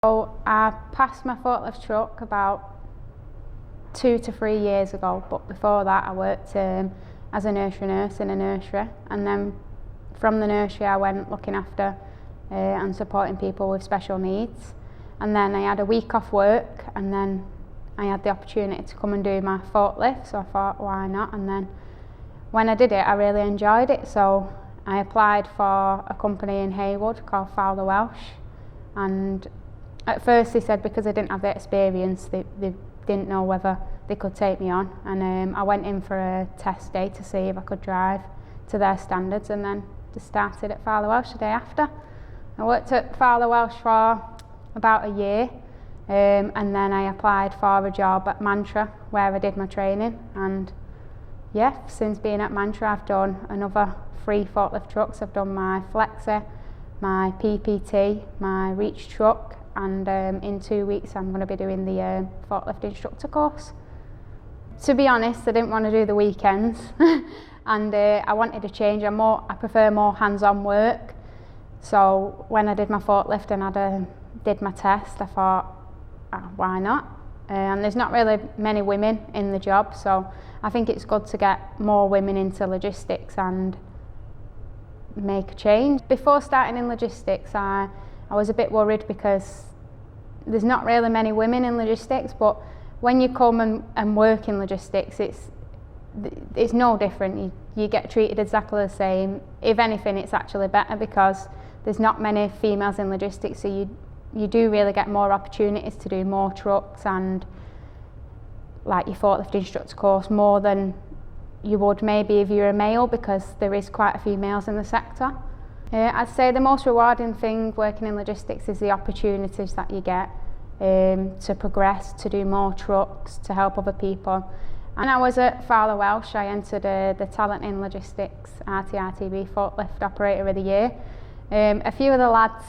So I passed my forklift truck about 2 to 3 years ago, but before that I worked as a nursery nurse in a nursery, and then from the nursery I went looking after and supporting people with special needs, and then I had a week off work and then I had the opportunity to come and do my forklift, so I thought why not, and then when I did it I really enjoyed it, so I applied for a company in Haywood called Fowler Welsh, and at first they said because I didn't have the experience they didn't know whether they could take me on, and I went in for a test day to see if I could drive to their standards, and then just started at Fowler Welsh the day after. I worked at Fowler Welsh for about a year, and then I applied for a job at Mantra where I did my training, and yeah, since being at Mantra I've done another 3 forklift trucks. I've done my Flexi, my PPT, my Reach truck, and in 2 weeks I'm going to be doing the forklift instructor course. To be honest, I didn't want to do the weekends and I wanted a change. I prefer more hands-on work, so when I did my forklift and I did my test I thought why not, and there's not really many women in the job, so I think it's good to get more women into logistics and make a change. Before starting in logistics I was a bit worried because there's not really many women in logistics, but when you come and work in logistics it's no different. You get treated exactly the same. If anything, it's actually better because there's not many females in logistics, so you do really get more opportunities to do more trucks and like your forklift instructor course more than you would maybe if you're a male, because there is quite a few males in the sector. I'd say the most rewarding thing working in logistics is the opportunities that you get to progress, to do more trucks, to help other people. And I was at Fowler Welsh, I entered the Talent in Logistics RTRTB Forklift Operator of the Year. A few of the lads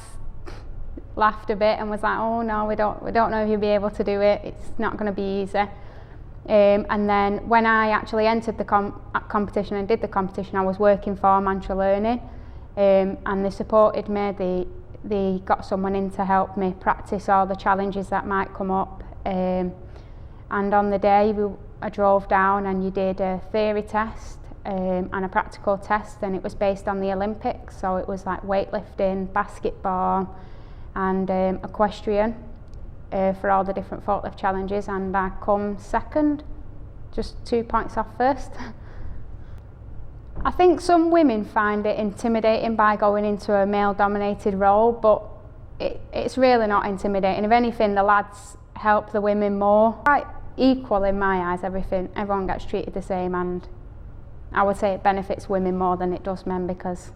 laughed a bit and was like, oh no, we don't know if you'll be able to do it, it's not going to be easy. And then when I actually entered the competition and did the competition, I was working for Mantra Learning, and they supported me. They got someone in to help me practice all the challenges that might come up, and on the day I drove down and you did a theory test and a practical test, and it was based on the Olympics, so it was like weightlifting, basketball and equestrian for all the different forklift challenges, and I come second, just 2 points off first. I think some women find it intimidating by going into a male-dominated role, but it's really not intimidating. If anything, the lads help the women more. Quite equal in my eyes, everyone gets treated the same, and I would say it benefits women more than it does men because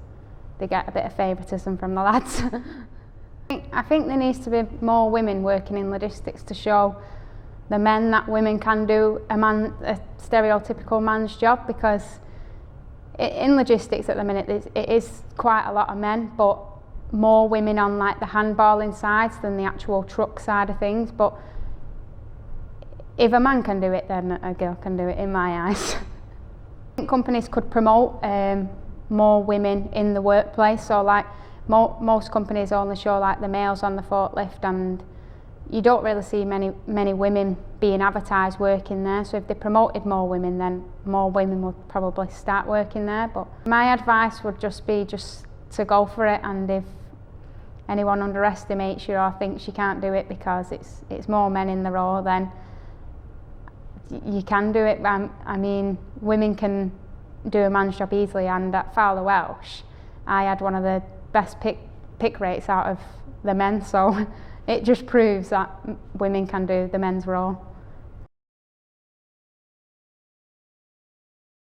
they get a bit of favouritism from the lads. I think there needs to be more women working in logistics to show the men that women can do a stereotypical man's job, because in logistics at the minute it is quite a lot of men, but more women on like the handballing sides than the actual truck side of things. But if a man can do it, then a girl can do it in my eyes. I think companies could promote more women in the workplace, so like most companies only show like the males on the forklift, and you don't really see many women being advertised working there, so if they promoted more women then more women would probably start working there. But my advice would just be to go for it, and if anyone underestimates you or thinks you can't do it because it's more men in the role, then you can do it. I mean, women can do a man's job easily, and at Fowler Welsh I had one of the best pick rates out of the men, so it just proves that women can do the men's role.